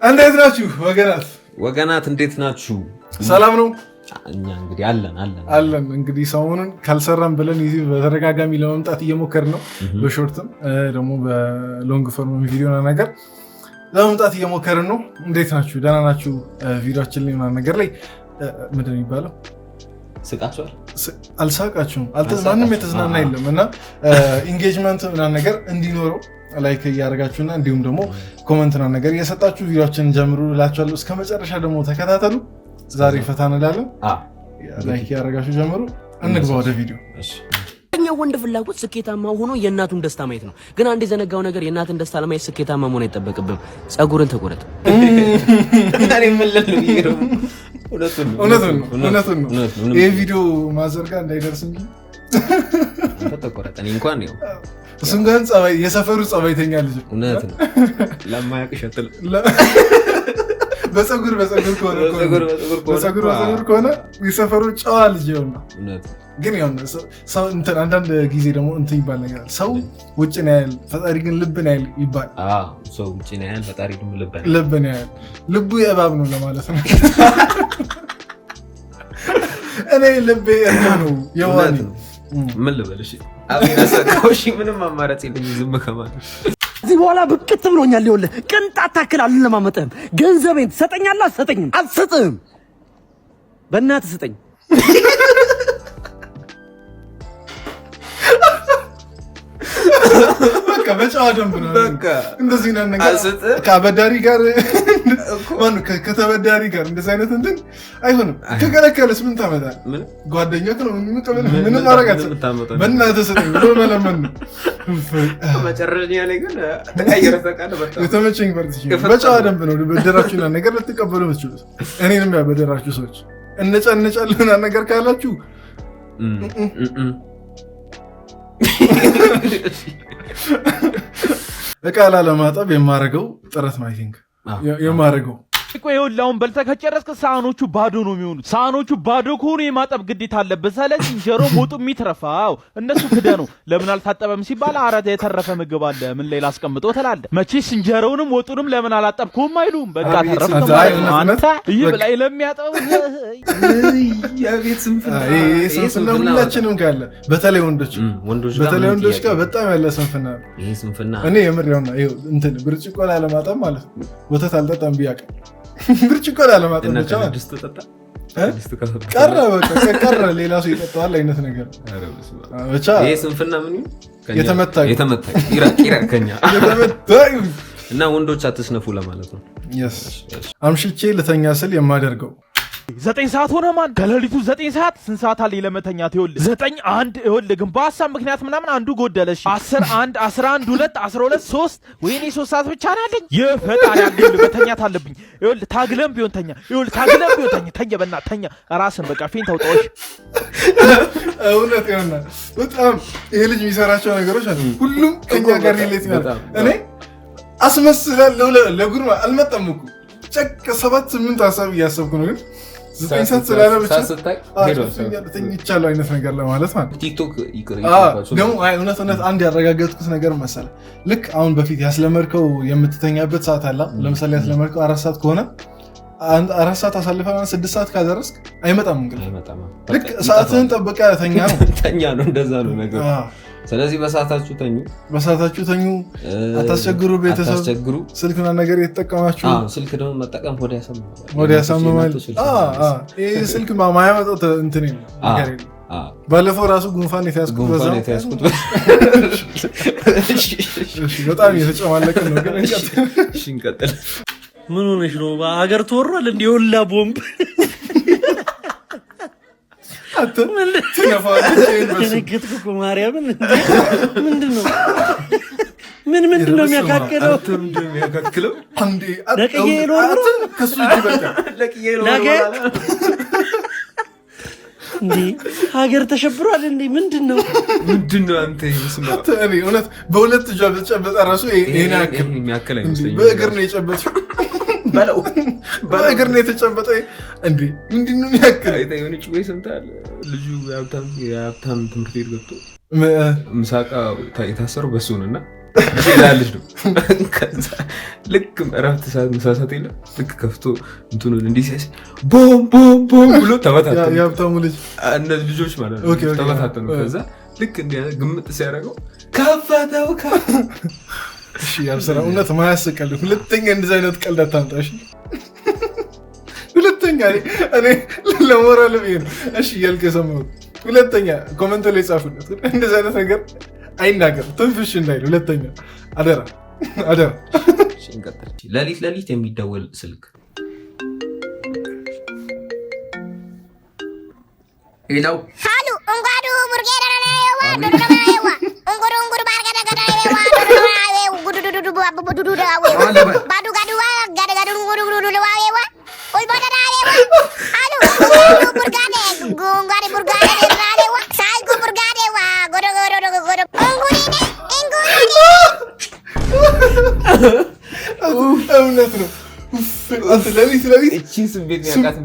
እንዴት ናችሁ ወገናት እንዴት ናችሁ? ሰላም ነው? እኛ እንግዲህ አለን እንግዲህ ሰሞኑን ካልሰራን ብለን ይሄ በተደጋጋሚ ለመምጣት እየሞከርን ነው። በሾርትም ደግሞ በሎንግ ፎርም ቪዲዮ ነገር ለመምጣት እየሞከርን ነው። እንዴት ናችሁ? ደህና ናችሁ? ቪዲዮአችን ላይ ምናምን ነገር ላይ ምንድን ነው የሚባለው? ስቃችኋል? አልሳቃችሁም? ማንም የተዝናና የለም እና ኢንጌጅመንት ምናምን ነገር እንዲኖረው ላይክ እያደረጋችሁና እንዲሁም ደግሞ ኮመንትና ነገር እየሰጣችሁ ቪዲዮአችንን ጀምሩ እላችኋለሁ። እስከ መጨረሻ ደግሞ ተከታተሉ። ዛሬ ፈታ እንላለን። ላይክ እያደረጋችሁ ጀምሩ። እንግባ ወደ ቪዲዮ። እኛው ወንድ ፍላጎት ስኬታማ ሆኖ የእናቱን ደስታ ማየት ነው። ግን አንድ የዘነጋው ነገር የእናትን ደስታ ለማየት ስኬታማ መሆን አይጠበቅብም። ጸጉርን ተቆረጥ። እኔ ምንልል ይሄው እውነቱን ነው። ይሄ ቪዲዮ ማዘርጋ እንዳይደርስ እንጂ ተቆረጥ። እኔ እንኳን ነው እሱን ጋር ጸባይ የሰፈሩ ጸባይተኛ ልጅ እውነት ነው። ለማያውቅ ሸትል በፀጉር ከሆነ የሰፈሩ ጨዋ ልጅ ይሆን። ግን ሰው አንዳንድ ጊዜ ደግሞ እንትን ይባል ነገር ሰው ውጭ ነው ያህል ፈጣሪ ግን ልብ ነው ያህል ይባል። ሰው ውጭ ነው ያህል ፈጣሪ ግን ልብ ነው ያህል። ልቡ የእባብ ነው ለማለት ነው። እኔ ልቤ ነው የዋህ ነው። ምን ልበልሽ? አብራሰካውሽ ምንም አማራጭ የለኝም ዝም ከማለት እዚህ በኋላ ብቅት ብሎኛል። ይኸውልህ ቅንጣት ታክል አልለማመጥህም። ገንዘቤን ትሰጠኛለህ? አትሰጠኝም? አልሰጥህም። በእናትህ ስጠኝ። በቃ በጨዋ ደንብ ነው። በቃ እንደዚህ ነው ነገር ከአበዳሪ ጋር ማነው ከተበዳሪ ጋር እንደዚህ አይነት እንትን አይሆንም። ከከለከለስ ምን ታመጣለህ? ጓደኛህ ነው ምን ማረጋት? በእናትህ ስጠኝ ብሎ መለመን ነው። መጨረሻ ላይ ግን ተቀየረ። ተቃለ በጣም የተመቸኝ በጨዋ ደንብ ነው በደራችሁና ነገር ልትቀበሉ የምትችሉት። እኔንም ያበደራችሁ ሰዎች እነጫነጫልና ነገር ካላችሁ እቃ ላለማጠብ የማረገው ጥረት ነው። አይ ቲንክ የማረገው ይኸውልህ በልተህ ከጨረስክ ሳህኖቹ ባዶ ነው የሚሆኑት። ሳህኖቹ ባዶ ከሆኑ የማጠብ ግዴታ አለብህ። ስለዚህ እንጀሮ ሞጡ የሚትረፋው እነሱ ክደህ ነው። ለምን አልታጠበም ሲባል አረ የተረፈ ምግብ አለ ምን ላይ ላስቀምጠው ትላለህ። መቼስ እንጀራውንም ወጡንም ለምን አላጠብኩም አይሉም። በቃ ተረፈ አንተ ይብላይ ለሚያጠው ያቤት ስንፍና ሁላችንም ካለ በተለይ ወንዶች ጋር በጣም ያለ ስንፍና ነው። ይሄ ስንፍና እኔ የምር ያውና እንትን ብርጭቆ ላለማጠብ ማለት ነው። ወተት አልጠጣም ቢያቀ ብርጭቆ ላለማጠብ ብቻ ቀረ ሌላ ሰው ይጠጣዋል አይነት ነገር ብቻ። ይሄ ስንፍና ምን የተመታ ከኛ እና ወንዶች አትስነፉ ለማለት ነው። አምሽቼ ልተኛ ስል የማደርገው 9 ሰዓት ሆነ ማን ከሌሊቱ 9 ሰዓት ስንት ሰዓት አለ ለመተኛት? ይኸውልህ 9 1 ይኸውልህ ግን በሀሳብ ምክንያት ምናምን አንዱ ጎደለሽ 10 1 11 2 12 3 ወይኔ 3 ሰዓት ብቻ ነው ያለኝ። የፈጣሪ አግል በተኛት አለብኝ። ይኸውልህ ታግለም ቢሆን ተኛ። ተኛ በእናትህ ተኛ። ራስን በቃ ፌን ታውጣዎች። እውነት ይሆናል። በጣም ይሄ ልጅ የሚሰራቸው ነገሮች አሉ። ሁሉም ከኛ ጋር ሪሌት ይላል። እኔ አስመስላለሁ ለጉርማ አልመጣም እኮ ጨቅ 7 8 ሀሳብ እያሰብኩ ነው ግን 9 ሰዓት ስላለ ብቻ ተኝቻለሁ አይነት ነገር ለማለት ማለት ቲክቶክ ደግሞ እውነት አንድ ያረጋገጥኩት ነገር መሰለህ። ልክ አሁን በፊት ያስለመድከው የምትተኛበት ሰዓት አለ። ለምሳሌ ያስለመድከው 4 ሰዓት ከሆነ 4 ሰዓት አሳልፈህ 6 ሰዓት ካደረስክ አይመጣም። እንግዲህ ልክ ሰዓትህን ጠብቀህ ተኛ ነው። እንደዛ ነው ነገር። ስለዚህ በሰዓታችሁ ተኙ። አታስቸግሩ። ቤተሰብ ስልክና ነገር የተጠቀማችሁ ስልክ ደግሞ መጠቀም ወደ ያሳምማል። ይህ ስልክ ማያመጣው እንትን ነገር የለም። ባለፈው ራሱ ጉንፋን የተያዝኩት በጣም የተጨማለቀ ነው። ግን እንቀጥል። ምን ሆነሽ ነው? ሀገር ተወሯል እንዲህ ሁላ ቦምብ ማርያምን ምንድን ነው የሚያካክለው? ሀገር ተሸብሯል። ምንድን ነው አንተ? እውነት በሁለት እጇ በተጨበጠ ራሱ ይሄን ያክል በእግር ነው የጨበጠው። በእግር ነው የተጨበጠ። ምንድን ነው የሚያክል? የሆነች ወይ ሰምተሃል? ልጁ የሀብታም ትምህርት ቤት ገብቶ ምሳቃ የታሰረው በሱ ነው እና ይላልሽ ነው ከዛ ልክ እረፍት ሰዓት ምሳ ሰዓት የለም ልክ ከፍቶ እንትኑን እንዲህ ሲያስ ቦም ቦም ቦም ብሎ ተበታተኑ ያብታሙ ልጅ እነዚህ ልጆች ማለት ነው ተበታተኑ ከዛ ልክ እንዲያ ግምጥ ሲያደርገው ከፈተው እሺ ያብሰራ እውነት ማያስቀል ሁለተኛ እንደዛ አይነት ቀልድ አታምጣሽ ሁለተኛ እኔ ለሞራል ቢሆን እሺ ያልከሰመው ሁለተኛ ኮሜንት ላይ ጻፉለት እንደዛ አይነት ነገር አይናገር ትንፍሽ እንዳይል ሁለተኛ አደራ አደራ እንቀጥል ለሊት የሚደወል ስልክ ሄሎ እንጓዱ ቡርጌራ ነው ዋው እንጉሩ ባርገዳ ገዳ ዋው ጉዱዱዱ ባቡዱዱ ዋው ባዱ ጋዱ ጋዱ ጉዱጉዱ ዋው ኦይ ባዳ አሉ ቡርጋዴ ጉንጋዴ ቡርጋዴ ዋው ሳይ ቡርጋዴ ዋው ጎዶ እውነት ነው ለሊት እቺን ስሜት የሚያቃት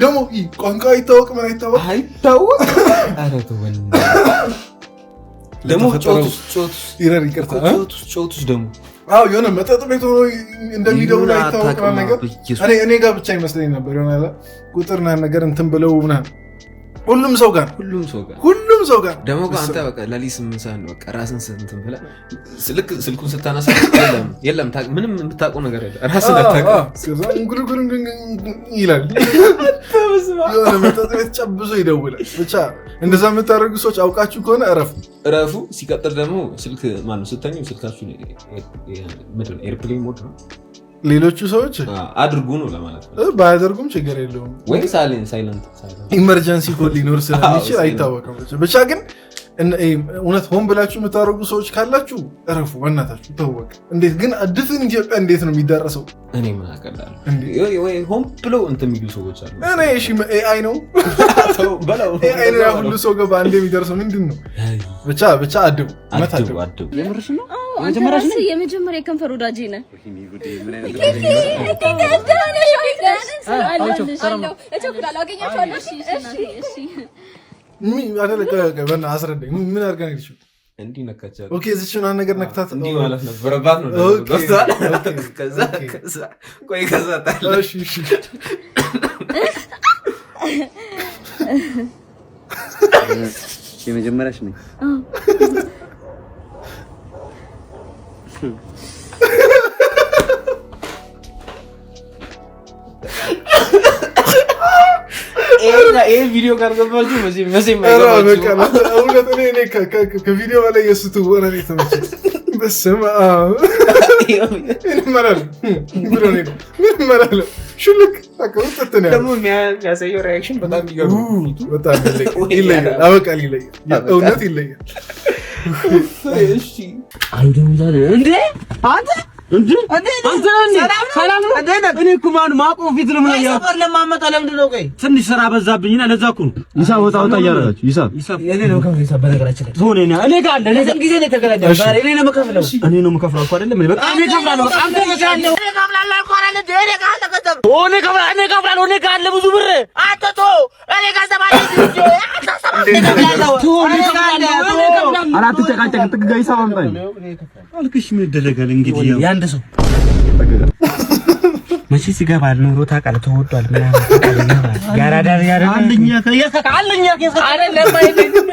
ደግሞ ቋንቋ አይታወቅ ምን አይታወቅ ኧረ ተወው ደግሞ ጮቱስ ይረር ይቅርታ ጮቱስ ደግሞ አዎ የሆነ መጠጥ ቤት ሆኖ እንደሚደውል አይታወቅ ነገር እኔ ጋር ብቻ ይመስለኝ ነበር የሆነ ቁጥርና ነገር እንትን ብለው ምናምን ሁሉም ሰው ጋር ደግሞ አንተ በቃ ለሊት 8 ሰዓት ነው በቃ ራስን እንትን ብለህ ስልኩን ስታነሳ የለም ምንም የምታውቀው ነገር የለም ራስን አታውቅም ጉርጉር ይላል የሆነ መጠጥ ቤት ጨብዞ ይደውላል ብቻ እንደዛ የምታደርጉ ሰዎች አውቃችሁ ከሆነ እረፉ ሲቀጥል ደግሞ ስልክ ማነው ስተኙ ስልካችሁ ምንድን ነው ኤርፕሌን ሞድ ነው ሌሎቹ ሰዎች አድርጉ ነው ለማለት ነው ባያደርጉም ችግር የለውም ወይ ሳይለንት ኢመርጀንሲ ኮል ሊኖር ስለሚችል አይታወቅም ብቻ ግን እውነት ሆን ብላችሁ የምታደርጉ ሰዎች ካላችሁ እረፉ በእናታችሁ ተወቅ እንዴት ግን ድፍን ኢትዮጵያ እንዴት ነው የሚደረሰው እኔ ምን አውቃለሁ ወይ ሆን ብለው እንትን የሚሉ ሰዎች አሉ እኔ እሺ ኤአይ ነው ኤአይ ነው ሁሉ ሰው ጋር በአንዴ የሚደርሰው ምንድን ነው ብቻ አድቡ የምርሽ ነው የመጀመሪያ ከንፈር ወዳጄ ነህ በና አስረዳኝ ምን አድርጋ ነው ልጅ እንዲህ ነካቻለሁ ኦኬ እዚህና ነገር ነክታት እንዲህ ማለት ነበረባት ነው ከዛ ቆይ ከዛ ታላ እሺ የመጀመሪያሽ ነኝ ይሄ ቪዲዮ ጋር ገባችሁ መቼም ከቪዲዮ በላይ የሱቱ ወረኔ ተመቸኝ በስመ አብ ምንመራለ ሹልክ ደግሞ የሚያሳየው ሪያክሽን በጣም ይለያል አበቃል ይለያል እውነት ይለያል እንዴ አንተ እንዴ ሰላም ነው እኔ እኮ ማን ማቆም ፊት ነው ማለት ነው ለማመጣ ለምንድን ነው ቆይ ትንሽ ስራ በዛብኝና ለዛ እኮ ነው ሂሳብ ወጣ እያደረጋችሁ ሂሳብ እኔ ነው ከሂሳብ በነገራችን ሆነ እኔ ጋር አለ ለዚህ ጊዜ ነው ተገናኘው ዛሬ እኔ ነው የምከፍለው እኮ አይደለም በቃ እኔ ከፍላለሁ አንተ ከፍላለሁ እኮ አይደለም እኔ ከፍላለሁ እኔ ጋር አለ ብዙ ብር አትቶ እኔ ጋር ሰባለ አራት ተቃጨቅ ጥጋ ሂሳብ አምጣኝ አልክሽ ምን ይደረጋል እንግዲህ ያንደ ሰው መቼ ሲገባል ኑሮ ታውቃለህ ተወዷል ምናምን ያራዳር አንደኛ ከያለኛ አይደለም አይደለም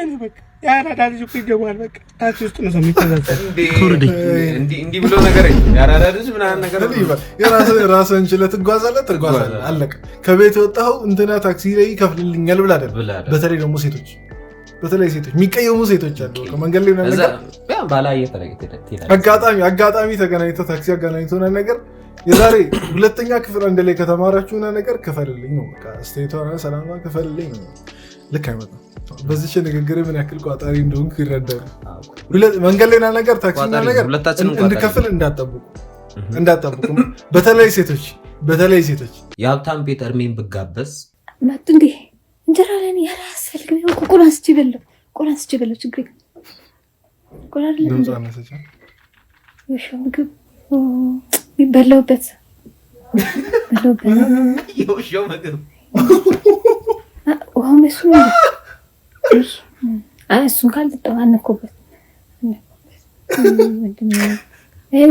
ያራዳር ልጅ ይገባል በቃ ታክሲ ውስጥ ነው የሚተዛዘው እንዲህ ብሎ ነገር ያራዳር ልጅ ምናምን ነገር የራስህን ችለህ ትጓዛለህ አለቀ ከቤት የወጣኸው እንትና ታክሲ ላይ ይከፍልልኛል ብለህ አይደል በተለይ ደግሞ ሴቶች የሚቀየሙ ሴቶች አሉ ከመንገድ ላይ ነገር ባላየ አጋጣሚ ተገናኝተው ታክሲ አገናኝተው ነገር የዛሬ ሁለተኛ ክፍል አንድ ላይ ከተማራችሁ ነገር ከፈልልኝ ነው በቃ ስቴቷና ሰላማ ከፈልልኝ ነው ልክ አይመጣም በዚህ ንግግር ምን ያክል ቋጣሪ እንደሆንኩ ይረዳሉ መንገድ ላይ ነገር ታክሲና ነገር እንድከፍል እንዳጠብቁ በተለይ ሴቶች የሀብታም ቤት እርሜን ብጋበዝ መጡ እንዴ እንጀራ ለኔ ያላስፈልግም ነው ቆላንስ ችግር ችግር ቆላል ምግብ ይበላውበት የውሻው ምግብ እሱን ካልጠጣሁ አንኮበት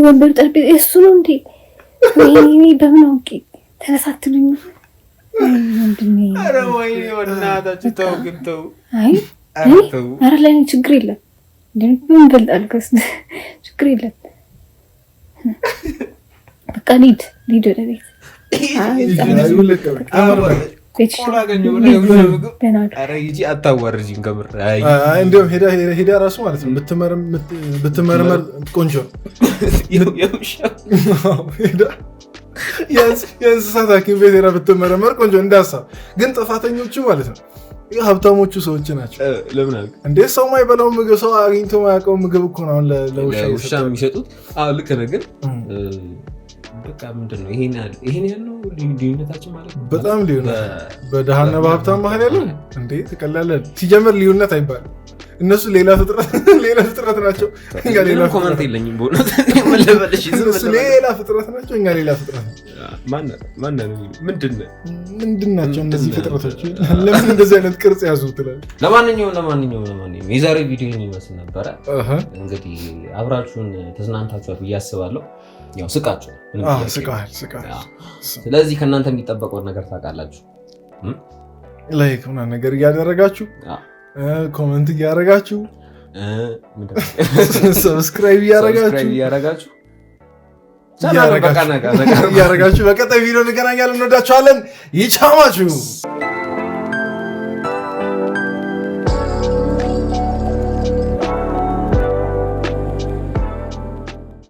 ወንበር ጠረጴዛ እሱ ነው እንዴ? ወይኔ በምን አውቄ ተነሳትሉኝ። ኧረ ወይኔ በእናታችሁ ተው ግን ተው። አይ ኧረ ለእኔ ችግር የለም ምን በልጣል ከስ ችግር የለም። በቃ ሊድ ወደ ቤት አታዋርጂኝ ከምር። እንዲያውም ሄዳ ራሱ ማለት ነው ብትመረመር ቆንጆ የእንስሳት ሐኪም ቤት ሄዳ ብትመረመር ቆንጆ እንዳሳብ። ግን ጥፋተኞቹ ማለት ነው ሀብታሞቹ ሰዎች ናቸው። ለምን እንዴ ሰው ማይበላው ምግብ ሰው አግኝቶ ማያውቀው ምግብ እኮ ነው ለውሻ የሚሰጡት። ልክ ነህ ግን በቃ ምንድን ነው ይሄን ያለው ልዩነታችን ማለት ነው። በጣም ልዩነት በደሃና በሀብታም መሀል ያለው እንዴ ትቀላለህ። ሲጀምር ልዩነት አይባልም። እነሱ ሌላ ፍጥረት ናቸው፣ እኛ ሌላ ኮመንት የለኝም በእውነት እነሱ ሌላ ፍጥረት ናቸው፣ እኛ ሌላ ፍጥረት ነው። ምንድን ናቸው እነዚህ ፍጥረቶች? ለምን እንደዚህ አይነት ቅርጽ ያዙ ትላለህ? ለማንኛውም የዛሬ ቪዲዮ ይመስል ነበረ። እንግዲህ አብራችሁን ተዝናንታችኋል ብዬ አስባለሁ። ያው ስቃችሁ ስቃል። ስለዚህ ከእናንተ የሚጠበቀውን ነገር ታውቃላችሁ። ላይክ ምናምን ነገር እያደረጋችሁ ኮመንት እያደረጋችሁ ሰብስክራይብ እያደረጋችሁ በቀጣይ ቪዲዮ እንገናኛለን። እንወዳችኋለን። ይቻማችሁ።